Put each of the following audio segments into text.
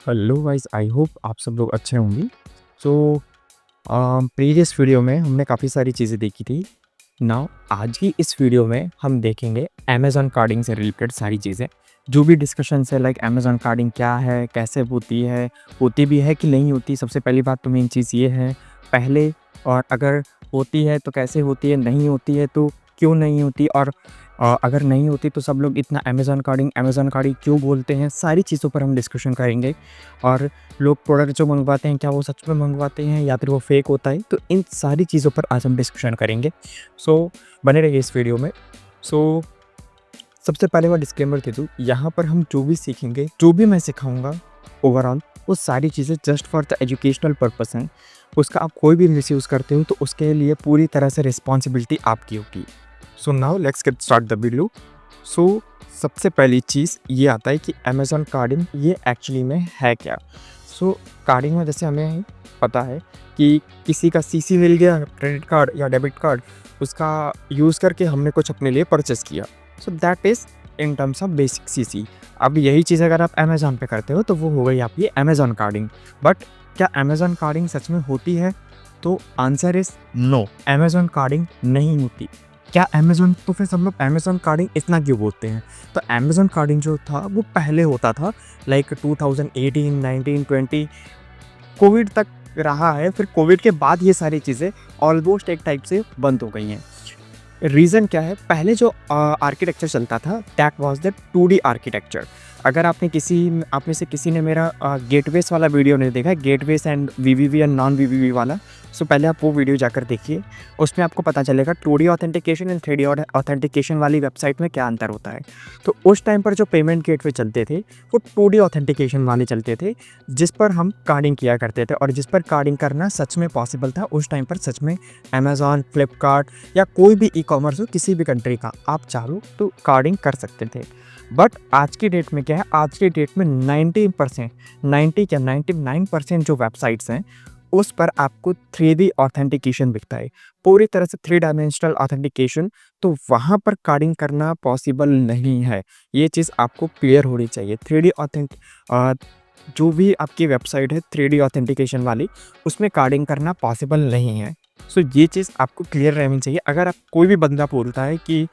Hello guys, I hope आप सब लोग अच्छे होंगे। सो प्रीवियस वीडियो में हमने काफ़ी सारी चीज़ें देखी थी। नाउ आज की इस वीडियो में हम देखेंगे अमेज़न कार्डिंग से रिलेटेड सारी चीज़ें। जो भी डिस्कशंस है लाइक अमेज़न कार्डिंग क्या है, कैसे होती भी है कि नहीं होती। सबसे पहली बात तो मेन चीज़ ये है पहले, और अगर होती है तो कैसे होती है, नहीं होती है तो क्यों नहीं होती, और अगर नहीं होती तो सब लोग इतना अमेज़न कार्डिंग क्यों बोलते हैं। सारी चीज़ों पर हम डिस्कशन करेंगे। और लोग प्रोडक्ट जो मंगवाते हैं क्या वो सच में मंगवाते हैं या फिर वो फेक होता है, तो इन सारी चीज़ों पर आज हम डिस्कशन करेंगे। सो बने रहिए इस वीडियो में। सो सबसे पहले मैं डिस्क्लेमर दे दूँ, यहाँ पर हम जो भी सीखेंगे, जो भी मैं सिखाऊंगा ओवरऑल, वो सारी चीज़ें just for the educational purpose हैं। उसका आप कोई भी मिसयूज़ करते हो तो उसके लिए पूरी तरह से रिस्पॉन्सिबिलिटी आपकी होगी। So now let's get start the video. So सबसे पहली चीज़ ये आता है कि अमेज़न कार्डिंग ये एक्चुअली में है क्या। सो कार्डिंग में जैसे हमें पता है कि किसी का सीसी मिल गया, क्रेडिट कार्ड या डेबिट कार्ड, उसका यूज़ करके हमने कुछ अपने लिए परचेस किया। So that is in terms of basic CC. अब यही चीज़ अगर आप अमेज़न पे करते हो तो वो हो गई आपकी अमेज़न कार्डिंग। बट क्या अमेज़न कार्डिंग सच में होती है? तो answer is no, Amazon carding नहीं होती। क्या अमेज़न, तो फिर सब लोग अमेज़न कार्डिंग इतना क्यों बोलते हैं? तो अमेज़न कार्डिंग जो था वो पहले होता था लाइक 2018, 19, 20 कोविड तक रहा है। फिर कोविड के बाद ये सारी चीज़ें ऑलमोस्ट एक टाइप से बंद हो गई हैं। रीज़न क्या है? पहले जो आर्किटेक्चर चलता था that was the 2D architecture. अगर आप में से किसी ने मेरा गेटवेज़ वाला वीडियो नहीं देखा है, गेटवेज़ एंड वीवीवी एंड नॉन वीवीवी वाला, सो पहले आप वो वीडियो जाकर देखिए। उसमें आपको पता चलेगा 2D authentication and 3D authentication वाली वेबसाइट में क्या अंतर होता है। तो उस टाइम पर जो पेमेंट गेटवे चलते थे वो 2D ऑथेंटिकेशन वाले चलते थे, जिस पर हम कार्डिंग किया करते थे और जिस पर कार्डिंग करना सच में पॉसिबल था। उस टाइम पर सच में अमेज़न, फ्लिपकार्ट या कोई भी ई-कॉमर्स हो किसी भी कंट्री का, आप चाहो तो कार्डिंग कर सकते थे। बट आज की डेट में क्या है? आज की डेट में 90 क्या 99% जो वेबसाइट्स हैं उस पर आपको 3D ऑथेंटिकेशन दिखता है, पूरी तरह से 3 डायमेंशनल ऑथेंटिकेशन। तो वहाँ पर कार्डिंग करना पॉसिबल नहीं है। ये चीज़ आपको क्लियर होनी चाहिए। 3D जो भी आपकी वेबसाइट है 3D ऑथेंटिकेशन वाली, उसमें कार्डिंग करना पॉसिबल नहीं है। सो ये चीज़ आपको क्लियर रहनी चाहिए। अगर आप कोई भी बंदा बोलता है कि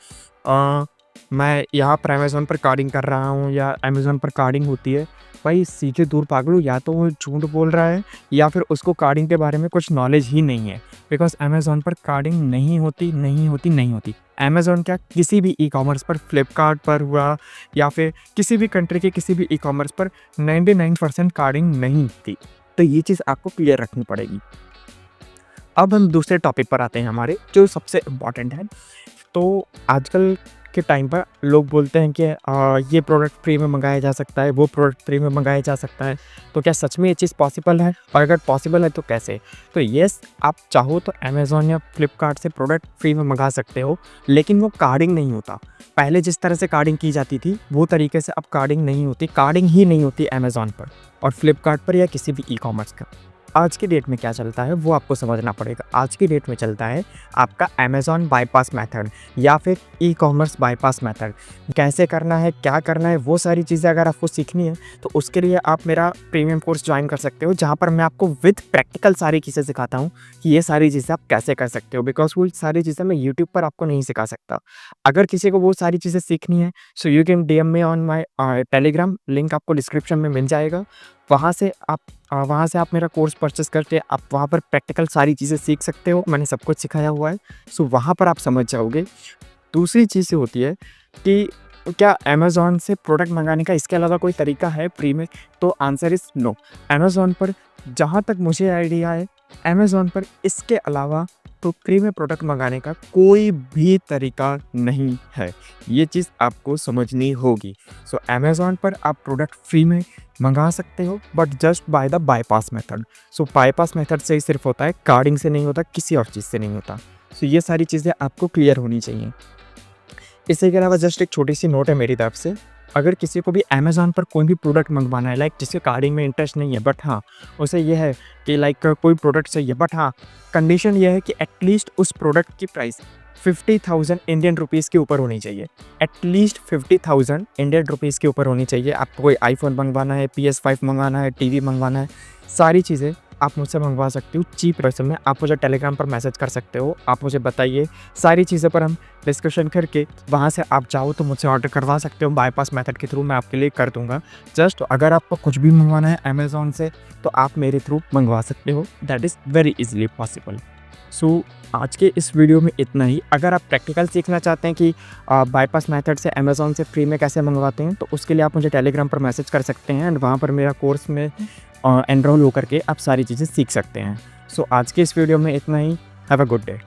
मैं यहाँ पर अमेज़न पर कार्डिंग कर रहा हूँ या अमेज़न पर कार्डिंग होती है, भाई सीधे दूर पागलो, या तो वो झूठ बोल रहा है या फिर उसको कार्डिंग के बारे में कुछ नॉलेज ही नहीं है। बिकॉज़ अमेज़न पर कार्डिंग नहीं होती, नहीं होती, नहीं होती। अमेज़न क्या, किसी भी ई-कॉमर्स पर, फ्लिपकार्ट पर हुआ या फिर किसी भी कंट्री के किसी भी ई-कॉमर्स पर 99% कार्डिंग नहीं होती। तो ये चीज़ आपको क्लियर रखनी पड़ेगी। अब हम दूसरे टॉपिक पर आते हैं हमारे, जो सबसे इम्पॉर्टेंट है। तो आजकल के टाइम पर लोग बोलते हैं कि ये प्रोडक्ट फ्री में मंगाया जा सकता है, वो प्रोडक्ट फ्री में मंगाया जा सकता है। तो क्या सच में ये चीज़ पॉसिबल है? और अगर पॉसिबल है तो कैसे? तो येस, आप चाहो तो अमेज़न या फ्लिपकार्ट से प्रोडक्ट फ्री में मंगा सकते हो, लेकिन वो कार्डिंग नहीं होता। पहले जिस तरह से कार्डिंग की जाती थी वो तरीके से अब कार्डिंग नहीं होती। कार्डिंग ही नहीं होती अमेज़न पर और फ्लिपकार्ट पर या किसी भी ई-कॉमर्स का। आज की डेट में क्या चलता है वो आपको समझना पड़ेगा। आज की डेट में चलता है आपका अमेज़न बाईपास मेथड या फिर ई-कॉमर्स बाईपास मेथड। कैसे करना है, क्या करना है, वो सारी चीज़ें अगर आपको सीखनी है तो उसके लिए आप मेरा प्रीमियम कोर्स ज्वाइन कर सकते हो, जहाँ पर मैं आपको विद प्रैक्टिकल सारी चीज़ें सिखाता हूँ कि ये सारी चीज़ें आप कैसे कर सकते हो। बिकॉज़ वो सारी चीज़ें मैं यूट्यूब पर आपको नहीं सिखा सकता। अगर किसी को वो सारी चीज़ें सीखनी है so you can DM me on my Telegram, link आपको डिस्क्रिप्शन में मिल जाएगा। वहाँ से आप मेरा कोर्स परचेस करके आप वहाँ पर प्रैक्टिकल सारी चीज़ें सीख सकते हो। मैंने सब कुछ सिखाया हुआ है, सो वहाँ पर आप समझ जाओगे। दूसरी चीज़ ये होती है कि क्या अमेज़न से प्रोडक्ट मंगाने का इसके अलावा कोई तरीका है फ्री में? तो आंसर इज़ नो। अमेज़न पर जहाँ तक मुझे आइडिया है, अमेज़न पर इसके अलावा तो फ्री में प्रोडक्ट मंगाने का कोई भी तरीका नहीं है। ये चीज़ आपको समझनी होगी। सो अमेज़न पर आप प्रोडक्ट फ्री में मंगा सकते हो, but just by the bypass method. So bypass method से ही सिर्फ होता है, कार्डिंग से नहीं होता, किसी और चीज़ से नहीं होता। सो ये सारी चीज़ें आपको क्लियर होनी चाहिए। इसके अलावा जस्ट एक छोटी सी नोट है मेरी तरफ से, अगर किसी को भी अमेज़न पर कोई भी प्रोडक्ट मंगवाना है लाइक जिसके कार्डिंग में इंटरेस्ट नहीं है, बट हाँ उसे ये है कि लाइक कोई प्रोडक्ट चाहिए, बट हाँ कंडीशन ये है कि एटलीस्ट उस प्रोडक्ट की प्राइस 50,000 इंडियन रुपीज़ के ऊपर होनी चाहिए। एटलीस्ट 50,000 इंडियन रुपीज़ के ऊपर होनी चाहिए। आपको कोई आईफोन मंगवाना है, PS5 मंगवाना है, टीवी मंगवाना है, सारी चीज़ें आप मुझसे मंगवा सकते हो चीप प्राइस में। आप मुझे टेलीग्राम पर मैसेज कर सकते हो, आप मुझे बताइए, सारी चीज़ें पर हम डिस्कशन करके वहाँ से आप चाहो तो मुझसे ऑर्डर करवा सकते हो। बाईपास मेथड के थ्रू मैं आपके लिए कर दूँगा। जस्ट अगर आपको कुछ भी मंगवाना है अमेज़न से तो आप मेरे थ्रू मंगवा सकते हो। That is very easily possible. So आज के इस वीडियो में इतना ही। अगर आप प्रैक्टिकल सीखना चाहते हैं कि बाईपास मेथड से अमेज़न से फ्री में कैसे मंगवाते हैं, तो उसके लिए आप मुझे टेलीग्राम पर मैसेज कर सकते हैं एंड वहाँ पर मेरा कोर्स में एनरोल होकर के आप सारी चीज़ें सीख सकते हैं। सो आज के इस वीडियो में इतना ही। Have a good day.